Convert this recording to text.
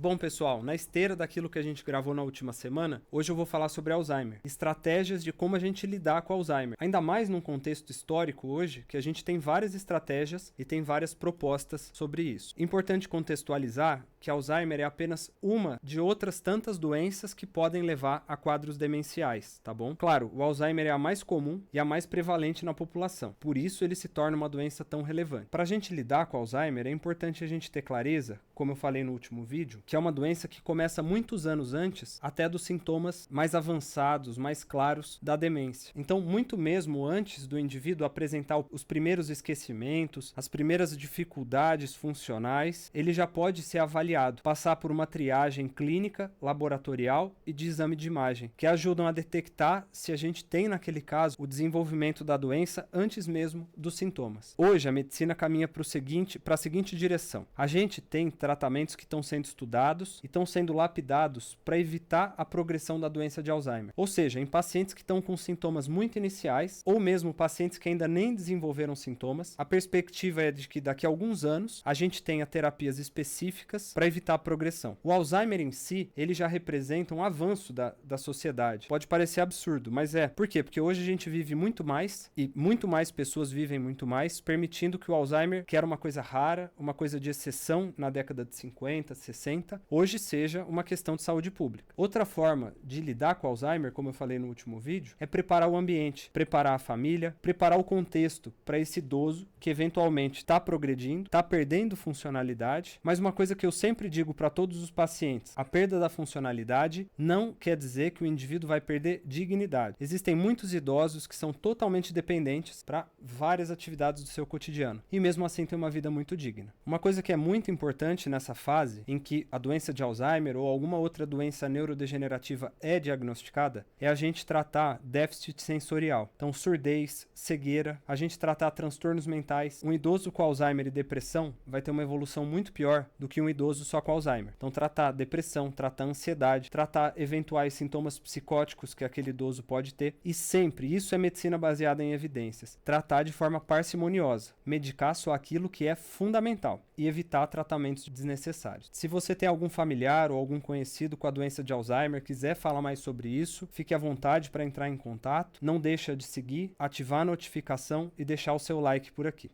Bom, pessoal, na esteira daquilo que a gente gravou na última semana, hoje eu vou falar sobre Alzheimer, estratégias de como a gente lidar com Alzheimer. Ainda mais num contexto histórico hoje, que a gente tem várias estratégias e tem várias propostas sobre isso. Importante contextualizar que Alzheimer é apenas uma de outras tantas doenças que podem levar a quadros demenciais, tá bom? Claro, o Alzheimer é a mais comum e a mais prevalente na população, por isso ele se torna uma doença tão relevante. Para a gente lidar com Alzheimer, é importante a gente ter clareza, como eu falei no último vídeo, que é uma doença que começa muitos anos antes, até dos sintomas mais avançados, mais claros da demência. Então, muito mesmo antes do indivíduo apresentar os primeiros esquecimentos, as primeiras dificuldades funcionais, ele já pode ser avaliado, passar por uma triagem clínica, laboratorial e de exame de imagem, que ajudam a detectar se a gente tem, naquele caso, o desenvolvimento da doença antes mesmo dos sintomas. Hoje, a medicina caminha para a seguinte direção. A gente tem tratamentos que estão sendo estudados e estão sendo lapidados para evitar a progressão da doença de Alzheimer. Ou seja, em pacientes que estão com sintomas muito iniciais, ou mesmo pacientes que ainda nem desenvolveram sintomas, a perspectiva é de que daqui a alguns anos a gente tenha terapias específicas para evitar a progressão. O Alzheimer em si, ele já representa um avanço da sociedade. Pode parecer absurdo, mas é. Por quê? Porque hoje a gente vive muito mais e muito mais pessoas vivem muito mais, permitindo que o Alzheimer, que era uma coisa rara, uma coisa de exceção na década de 50, 60, hoje seja uma questão de saúde pública. Outra forma de lidar com o Alzheimer, como eu falei no último vídeo, é preparar o ambiente, preparar a família, preparar o contexto para esse idoso que eventualmente está progredindo, está perdendo funcionalidade, mas uma coisa que eu sempre digo para todos os pacientes, a perda da funcionalidade não quer dizer que o indivíduo vai perder dignidade. Existem muitos idosos que são totalmente dependentes para várias atividades do seu cotidiano e mesmo assim têm uma vida muito digna. Uma coisa que é muito importante nessa fase em que a doença de Alzheimer ou alguma outra doença neurodegenerativa é diagnosticada é a gente tratar déficit sensorial. Então, surdez, cegueira, a gente tratar transtornos mentais. Um idoso com Alzheimer e depressão vai ter uma evolução muito pior do que um idoso só com Alzheimer. Então, tratar depressão, tratar ansiedade, tratar eventuais sintomas psicóticos que aquele idoso pode ter e sempre, isso é medicina baseada em evidências, tratar de forma parcimoniosa, medicar só aquilo que é fundamental e evitar tratamentos desnecessários. Se você tem algum familiar ou algum conhecido com a doença de Alzheimer, quiser falar mais sobre isso, fique à vontade para entrar em contato. Não deixa de seguir, ativar a notificação e deixar o seu like por aqui.